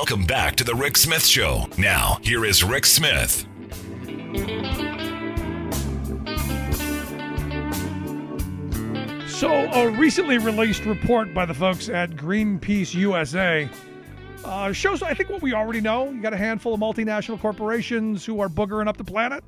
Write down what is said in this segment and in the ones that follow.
Welcome back to The Rick Smith Show. Now, here is Rick Smith. So, a recently released report by the folks at Greenpeace USA shows, I think, what we already know. You got a handful of multinational corporations who are boogering up the planet,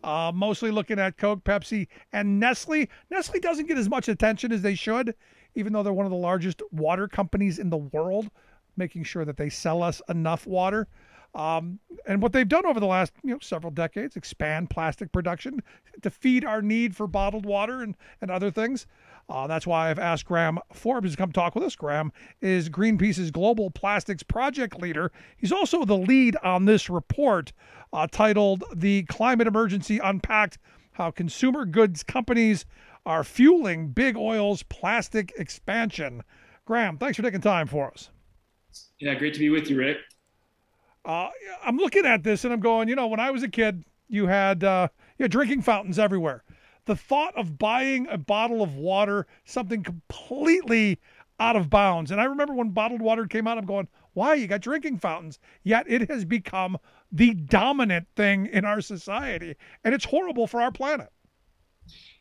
mostly looking at Coke, Pepsi, and Nestle. Nestle doesn't get as much attention as they should, even though they're one of the largest water companies in the world, making sure that they sell us enough water. And what they've done over the last several decades, expand plastic production to feed our need for bottled water and other things. That's why I've asked Graham Forbes to come talk with us. Graham is Greenpeace's global plastics project leader. He's also the lead on this report titled The Climate Emergency Unpacked, How Consumer Goods Companies Are Fueling Big Oil's Plastic Expansion. Graham, thanks for taking time for us. Yeah, great to be with you, Rick. I'm looking at this and I'm going, when I was a kid, you had drinking fountains everywhere. The thought of buying a bottle of water, something completely out of bounds. And I remember when bottled water came out, I'm going, why? You got drinking fountains. Yet it has become the dominant thing in our society. And it's horrible for our planet.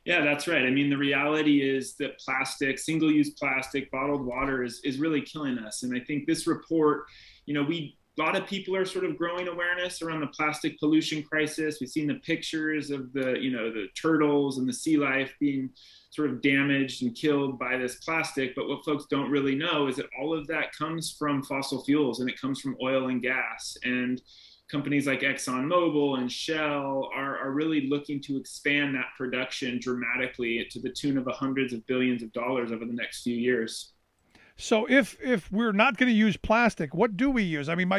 Yeah, that's right. I mean, the reality is that plastic, single-use plastic, bottled water is really killing us. And I think this report, a lot of people are sort of growing awareness around the plastic pollution crisis. We've seen the pictures of the turtles and the sea life being sort of damaged and killed by this plastic. But what folks don't really know is that all of that comes from fossil fuels, and it comes from oil and gas. And companies like ExxonMobil and Shell are really looking to expand that production dramatically to the tune of hundreds of billions of dollars over the next few years. So if we're not going to use plastic, what do we use? I mean,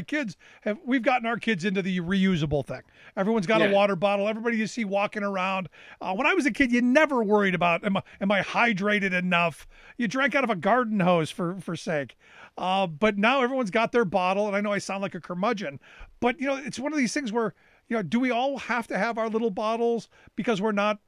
we've gotten our kids into the reusable thing. Everyone's got a water bottle. Everybody you see walking around. When I was a kid, you never worried about, am I hydrated enough? You drank out of a garden hose for sake. But now everyone's got their bottle, and I know I sound like a curmudgeon, but it's one of these things where, do we all have to have our little bottles because we're not,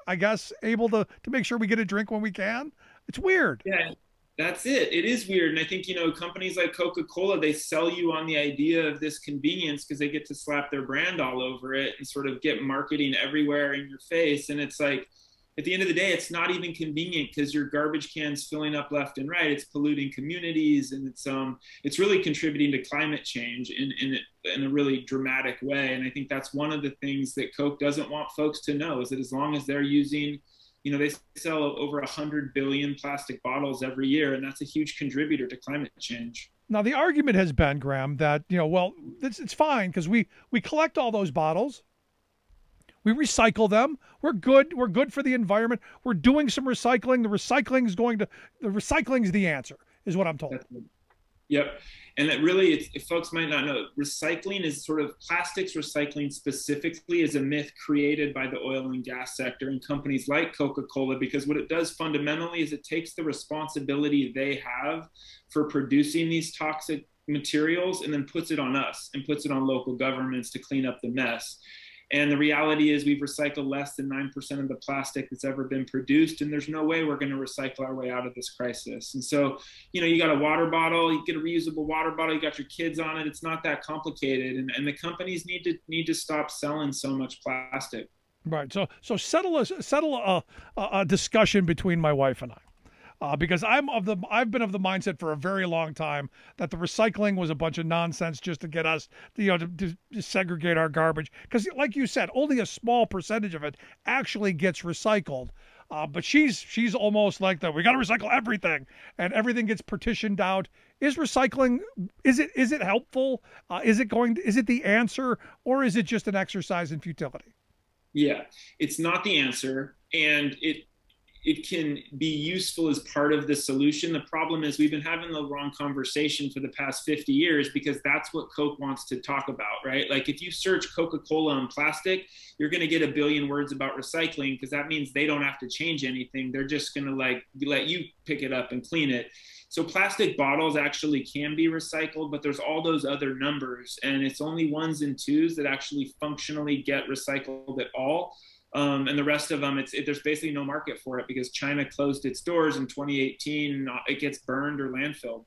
I guess, able to make sure we get a drink when we can? It's weird. Yeah. That's it. It is weird. And I think, companies like Coca-Cola, they sell you on the idea of this convenience because they get to slap their brand all over it and sort of get marketing everywhere in your face. And it's like, at the end of the day, it's not even convenient because your garbage can's filling up left and right. It's polluting communities, and it's really contributing to climate change in a really dramatic way. And I think that's one of the things that Coke doesn't want folks to know, is that as long as they're using, they sell over 100 billion plastic bottles every year, and that's a huge contributor to climate change. Now, the argument has been, Graham, that, it's fine because we collect all those bottles. We recycle them. We're good. We're good for the environment. We're doing some recycling. The recycling is the answer, is what I'm told. Yep. And that really, if folks might not know, recycling is sort of plastics recycling specifically is a myth created by the oil and gas sector and companies like Coca-Cola, because what it does fundamentally is it takes the responsibility they have for producing these toxic materials and then puts it on us and puts it on local governments to clean up the mess. And the reality is we've recycled less than 9% of the plastic that's ever been produced, and there's no way we're going to recycle our way out of this crisis. And so, you got a water bottle, you get a reusable water bottle, you got your kids on it. It's not that complicated, and the companies need to stop selling so much plastic. Right. So settle a discussion between my wife and I. Because I've been of the mindset for a very long time that the recycling was a bunch of nonsense just to get us, to segregate our garbage. Because, like you said, only a small percentage of it actually gets recycled. But she's almost like that. We got to recycle everything, and everything gets partitioned out. Is recycling, is it helpful? Is it the answer, or is it just an exercise in futility? Yeah, it's not the answer, and it can be useful as part of the solution. The problem is we've been having the wrong conversation for the past 50 years because that's what Coke wants to talk about, right? Like if you search Coca-Cola on plastic, you're going to get a billion words about recycling because that means they don't have to change anything. They're just going to let you pick it up and clean it. So plastic bottles actually can be recycled, but there's all those other numbers, and it's only ones and twos that actually functionally get recycled at all. And the rest of them, there's basically no market for it because China closed its doors in 2018. It gets burned or landfilled.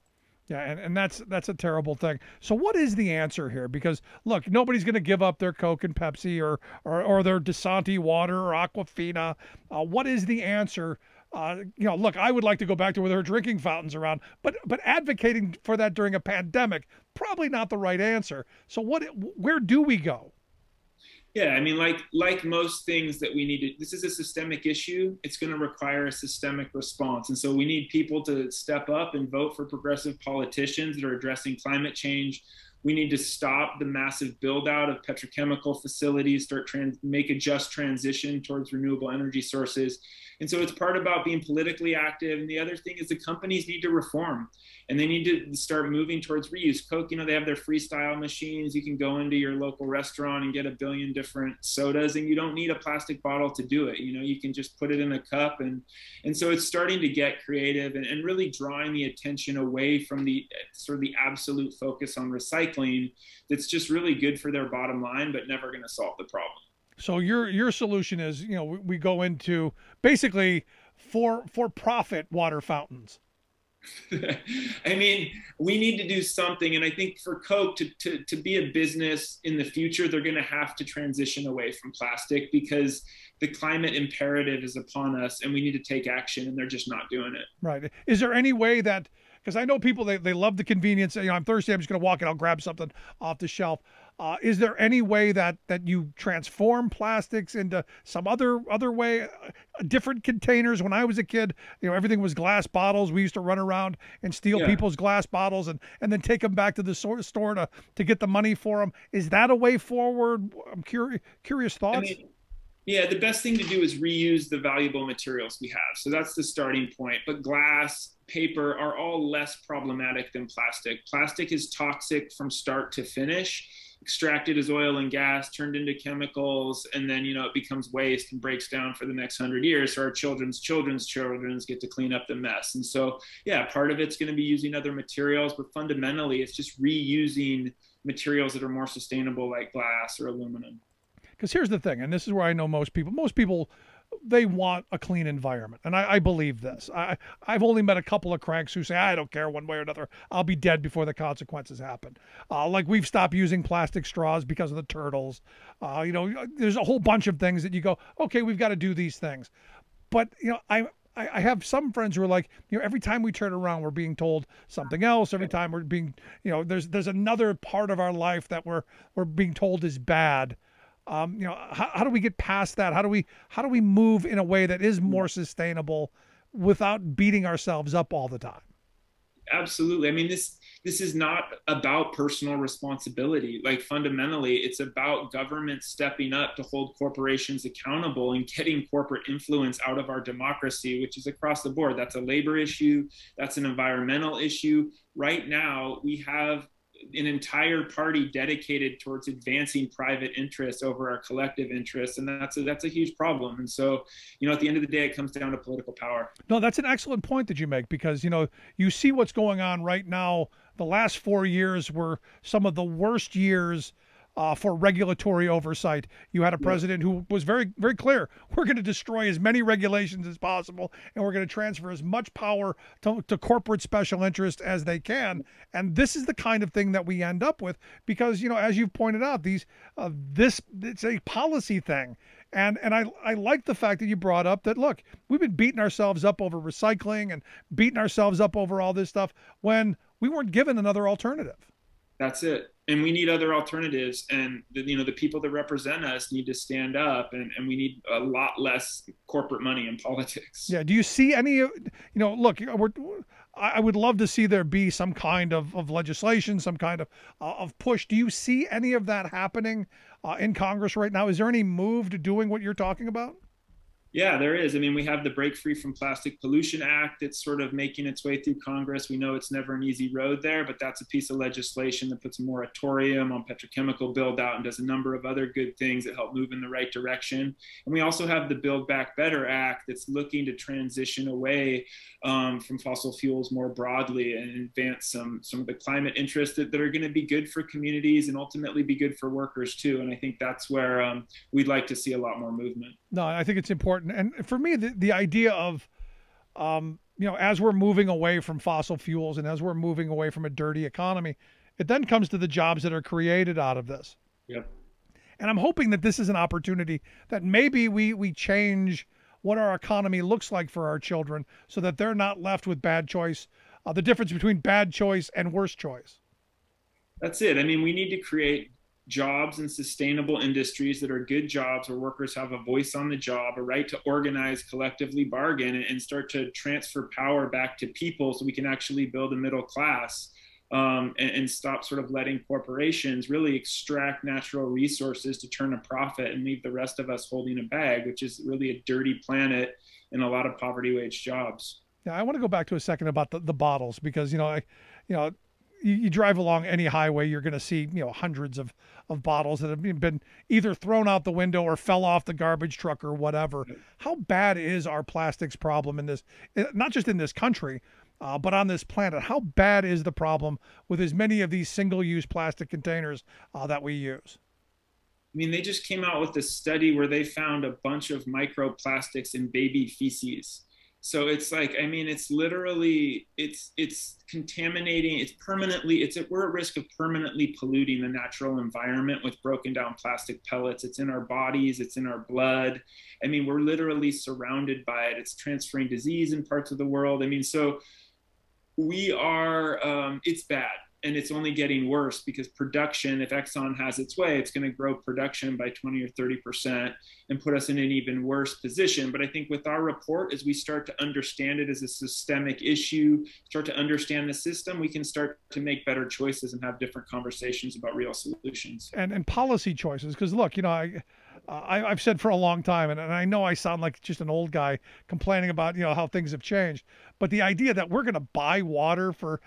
Yeah, and that's a terrible thing. So what is the answer here? Because look, nobody's going to give up their Coke and Pepsi or their Dasani water or Aquafina. What is the answer? Look, I would like to go back to where there are drinking fountains around, but advocating for that during a pandemic, probably not the right answer. So where do we go? Yeah, I mean, like most things that we need to, this is a systemic issue. It's going to require a systemic response. And so we need people to step up and vote for progressive politicians that are addressing climate change. We need to stop the massive build out of petrochemical facilities, make a just transition towards renewable energy sources. And so it's part about being politically active. And the other thing is the companies need to reform and they need to start moving towards reuse. Coke, they have their freestyle machines. You can go into your local restaurant and get a billion different sodas and you don't need a plastic bottle to do it. You can just put it in a cup. And so it's starting to get creative and really drawing the attention away from the sort of the absolute focus on recycling that's just really good for their bottom line, but never going to solve the problem. So your solution is, we go into basically for profit water fountains. I mean, we need to do something. And I think for Coke to be a business in the future, they're going to have to transition away from plastic because the climate imperative is upon us and we need to take action and they're just not doing it. Right. Is there any way that, because I know people, they love the convenience. I'm thirsty, I'm just going to walk in, I'll grab something off the shelf. Is there any way that you transform plastics into some other way, different containers? When I was a kid, everything was glass bottles. We used to run around and steal people's glass bottles and then take them back to the store to get the money for them. Is that a way forward? I'm curious thoughts. I mean, yeah, the best thing to do is reuse the valuable materials we have. So that's the starting point. But glass, paper are all less problematic than plastic. Plastic is toxic from start to finish, extracted as oil and gas, turned into chemicals, and then, it becomes waste and breaks down for the next 100 years. So our children's get to clean up the mess. And so, yeah, part of it's going to be using other materials, but fundamentally it's just reusing materials that are more sustainable like glass or aluminum. Because here's the thing, and this is where I know most people, they want a clean environment. And I believe this. I've only met a couple of cranks who say, I don't care one way or another. I'll be dead before the consequences happen. Like we've stopped using plastic straws because of the turtles. There's a whole bunch of things that you go, okay, we've got to do these things. But, I have some friends who are like, every time we turn around, we're being told something else. Every time we're being, there's another part of our life that we're being told is bad. How do we get past that? How do we move in a way that is more sustainable without beating ourselves up all the time? Absolutely. I mean, this is not about personal responsibility. Like fundamentally, it's about government stepping up to hold corporations accountable and getting corporate influence out of our democracy, which is across the board. That's a labor issue. That's an environmental issue. Right now, we have an entire party dedicated towards advancing private interests over our collective interests. And that's a huge problem. And so, at the end of the day, it comes down to political power. No, that's an excellent point that you make, because, you see what's going on right now. The last 4 years were some of the worst years for regulatory oversight. You had a president who was very, very clear. We're going to destroy as many regulations as possible, and we're going to transfer as much power to corporate special interest as they can. And this is the kind of thing that we end up with because, as you've pointed out, it's a policy thing. And I like the fact that you brought up that, look, we've been beating ourselves up over recycling and beating ourselves up over all this stuff when we weren't given another alternative. That's it. And we need other alternatives. And the people that represent us need to stand up, and we need a lot less corporate money in politics. Yeah. Do you see any, look, I would love to see there be some kind of legislation, some kind of push. Do you see any of that happening in Congress right now? Is there any move to doing what you're talking about? Yeah, there is. I mean, we have the Break Free from Plastic Pollution Act. It's sort of making its way through Congress. We know it's never an easy road there, but that's a piece of legislation that puts a moratorium on petrochemical build out and does a number of other good things that help move in the right direction. And we also have the Build Back Better Act that's looking to transition away from fossil fuels more broadly and advance some of the climate interests that are going to be good for communities and ultimately be good for workers too. And I think that's where we'd like to see a lot more movement. No, I think it's important. And for me, the idea of, as we're moving away from fossil fuels and as we're moving away from a dirty economy, it then comes to the jobs that are created out of this. Yep. And I'm hoping that this is an opportunity that maybe we change what our economy looks like for our children so that they're not left with bad choice, the difference between bad choice and worse choice. That's it. I mean, we need to create jobs and sustainable industries that are good jobs where workers have a voice on the job, a right to organize, collectively bargain, and start to transfer power back to people so we can actually build a middle class. And stop sort of letting corporations really extract natural resources to turn a profit and leave the rest of us holding a bag, which is really a dirty planet and a lot of poverty wage jobs. Yeah, I want to go back to a second about the bottles because you drive along any highway, you're going to see hundreds of bottles that have been either thrown out the window or fell off the garbage truck or whatever. How bad is our plastics problem in this, not just in this country, but on this planet? How bad is the problem with as many of these single-use plastic containers that we use? I mean, they just came out with a study where they found a bunch of microplastics in baby feces. So it's like, I mean, it's literally, it's contaminating, we're at risk of permanently polluting the natural environment with broken down plastic pellets. It's in our bodies, it's in our blood. I mean, we're literally surrounded by it. It's transferring disease in parts of the world. I mean, so we are, it's bad. And it's only getting worse because production, if Exxon has its way, it's going to grow production by 20 or 30% and put us in an even worse position. But I think with our report, as we start to understand it as a systemic issue, start to understand the system, we can start to make better choices and have different conversations about real solutions. And policy choices. Because look, I've said for a long time, and I know I sound like just an old guy complaining about how things have changed, but the idea that we're going to buy water for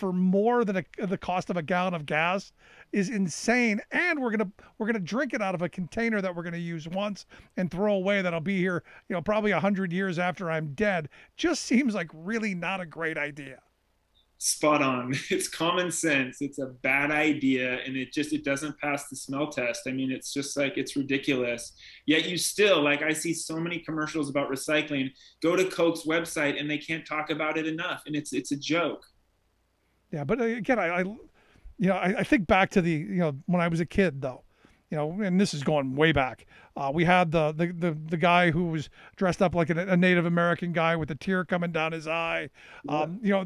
more than the cost of a gallon of gas is insane, and we're gonna drink it out of a container that we're going to use once and throw away that'll be here probably 100 years after I'm dead, just seems like really not a great idea. Spot on. It's common sense. It's a bad idea, and it doesn't pass the smell test. I mean, it's just like, it's ridiculous. Yet you still, like, I see so many commercials about recycling. Go to Coke's website and they can't talk about it enough, and it's a joke. Yeah, but again, I think back to the when I was a kid though. And this is going way back. We had the guy who was dressed up like a Native American guy with a tear coming down his eye. Yeah.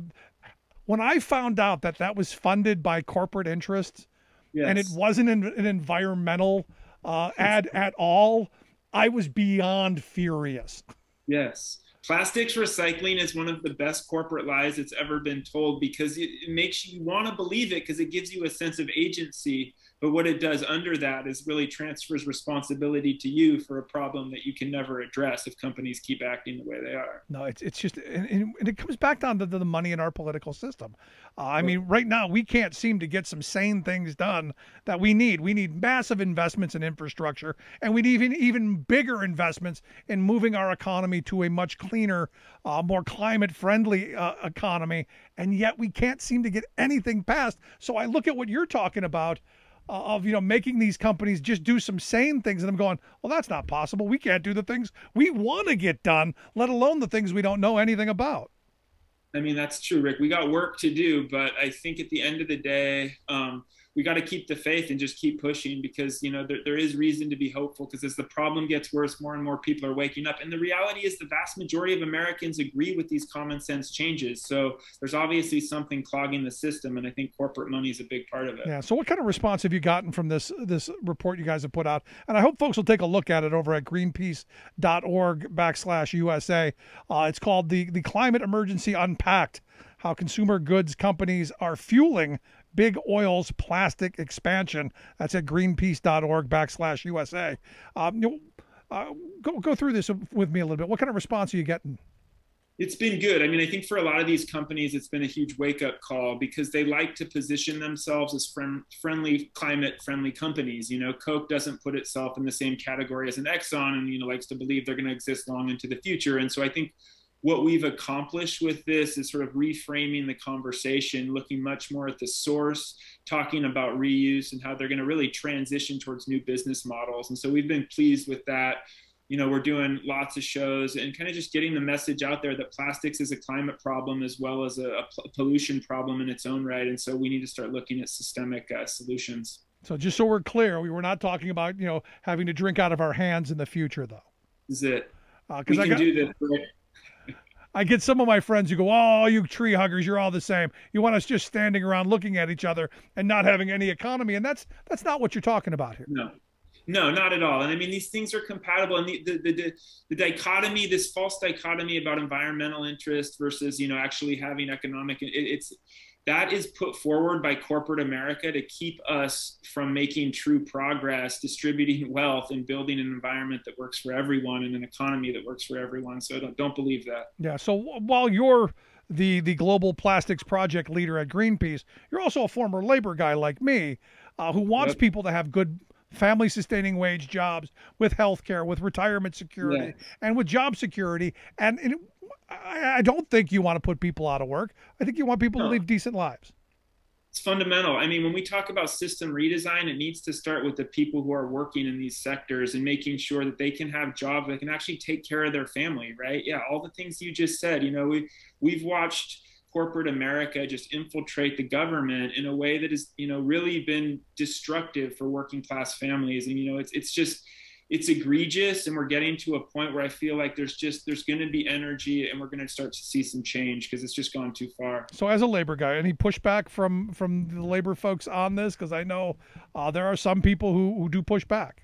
When I found out that was funded by corporate interests, yes, and it wasn't an environmental ad at all, I was beyond furious. Yes. Plastics recycling is one of the best corporate lies that's ever been told because it makes you want to believe it because it gives you a sense of agency. But what it does under that is really transfers responsibility to you for a problem that you can never address if companies keep acting the way they are. No, it's just, and it comes back down to the money in our political system. I mean, right now we can't seem to get some sane things done that we need. We need massive investments in infrastructure, and we need even bigger investments in moving our economy to a much cleaner, more climate-friendly economy. And yet we can't seem to get anything passed. So I look at what you're talking about, of making these companies just do some sane things, and I'm going, well, that's not possible. We can't do the things we want to get done, let alone the things we don't know anything about. I mean, that's true, Rick. We got work to do, but I think at the end of the day, we got to keep the faith and just keep pushing because, there is reason to be hopeful because as the problem gets worse, more and more people are waking up. And the reality is the vast majority of Americans agree with these common sense changes. So there's obviously something clogging the system. And I think corporate money is a big part of it. Yeah. So what kind of response have you gotten from this report you guys have put out? And I hope folks will take a look at it over at greenpeace.org/USA. It's called the Climate Emergency Unpacked: How Consumer Goods Companies Are Fueling Big Oil's Plastic Expansion. That's at greenpeace.org/USA. Go through this with me a little bit. What kind of response are you getting? It's been good. I mean, I think for a lot of these companies, it's been a huge wake-up call because they like to position themselves as friendly, climate-friendly companies. Coke doesn't put itself in the same category as an Exxon and, likes to believe they're going to exist long into the future. And so I think what we've accomplished with this is sort of reframing the conversation, looking much more at the source, talking about reuse and how they're going to really transition towards new business models. And so we've been pleased with that. we're doing lots of shows and kind of just getting the message out there that plastics is a climate problem as well as a pollution problem in its own right. And so we need to start looking at systemic solutions. So just so we're clear, we were not talking about, having to drink out of our hands in the future, though. Is it? We can do this. I get some of my friends who go, "Oh, you tree huggers, you're all the same. You want us just standing around looking at each other and not having any economy." And that's not what you're talking about here. No, not at all. And I mean, these things are compatible. And the dichotomy, this false dichotomy about environmental interest versus, actually having economic, that is put forward by corporate America to keep us from making true progress, distributing wealth, and building an environment that works for everyone and an economy that works for everyone. So don't believe that. Yeah. So while you're the global plastics project leader at Greenpeace, you're also a former labor guy like me, who wants people to have good family-sustaining wage jobs with health care, with retirement security, and with job security. And I don't think you want to put people out of work. I think you want people to live decent lives. It's fundamental. I mean, when we talk about system redesign, it needs to start with the people who are working in these sectors and making sure that they can have jobs that can actually take care of their family, right? Yeah, all the things you just said. We've watched corporate America just infiltrate the government in a way that has, really been destructive for working class families. And, it's egregious. And we're getting to a point where I feel like there's going to be energy and we're going to start to see some change because it's just gone too far. So as a labor guy, any pushback from the labor folks on this? Because I know there are some people who do push back.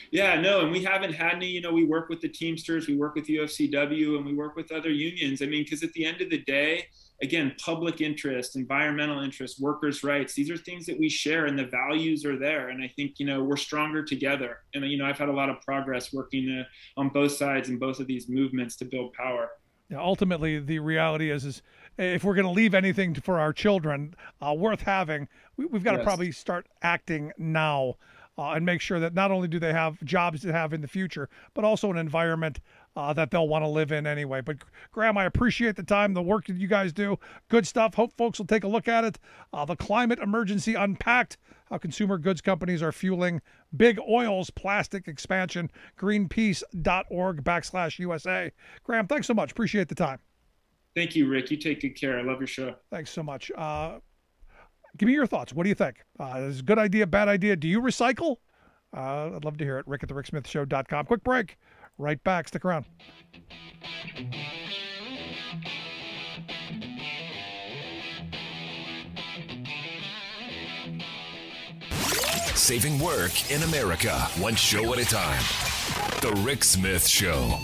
Yeah, no, and we haven't had any, we work with the Teamsters, we work with UFCW, and we work with other unions. I mean, because at the end of the day, again, public interest, environmental interest, workers' rights, these are things that we share and the values are there. And I think, we're stronger together. And, I've had a lot of progress working on both sides in both of these movements to build power. Yeah, ultimately, the reality is if we're going to leave anything for our children worth having, we've got to probably start acting now. And make sure that not only do they have jobs to have in the future, but also an environment that they'll want to live in anyway. But Graham, I appreciate the time, the work that you guys do. Good stuff. Hope folks will take a look at it. The Climate Emergency Unpacked, how consumer goods companies are fueling big oil's plastic expansion. Greenpeace.org/USA. Graham, thanks so much. Appreciate the time. Thank you, Rick. You take good care. I love your show. Thanks so much. Give me your thoughts. What do you think? Is it a good idea, bad idea? Do you recycle? I'd love to hear it. Rick at thericksmithshow.com. Quick break. Right back. Stick around. Saving work in America, one show at a time. The Rick Smith Show.